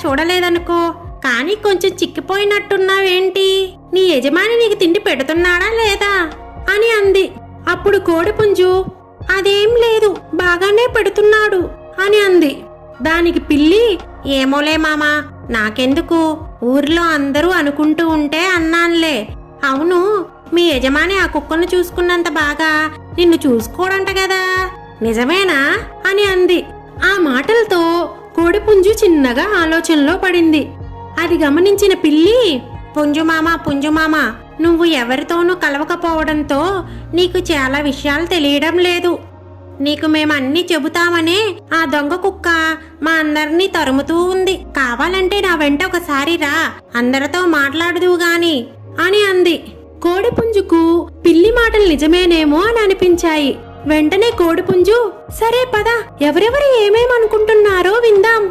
చూడలేదనుకో, కానీ కొంచెం చిక్కిపోయినట్టున్నావేంటి? నీ యజమాని నీకు తిండి పెడుతున్నాడా లేదా అని అంది. అప్పుడు కోడిపుంజు అదేం లేదు, బాగానే పెడుతున్నాడు అని అంది. దానికి పిల్లి ఏమోలే మామా, నాకెందుకు, ఊర్లో అందరూ అనుకుంటూ ఉంటే అన్నాన్లే. అవును, మీ యజమాని ఆ కుక్కను చూసుకున్నంత బాగా నిన్ను చూసుకోడంట కదా, నిజమేనా అని అంది. ఆ మాటలతో కోడిపుంజు చిన్నగా ఆలోచనలో పడింది. అది గమనించిన పిల్లి పుంజుమామ, నువ్వు ఎవరితోనూ కలవకపోవడంతో నీకు చాలా విషయాలు తెలియడం లేదు. నీకు మేమన్నీ చెబుతామనే ఆ దొంగ కుక్క మా అందరినీ తరుముతూ ఉంది. కావాలంటే నా వెంట ఒకసారి రా, అందరితో మాట్లాడదువు గాని అని అంది. కోడిపుంజుకు పిల్లి మాటలు నిజమేనేమో అని అనిపించాయి. వెంటనే కోడిపుంజు సరే పద, ఎవరెవరు ఏమేమనుకుంటున్నారో విందాం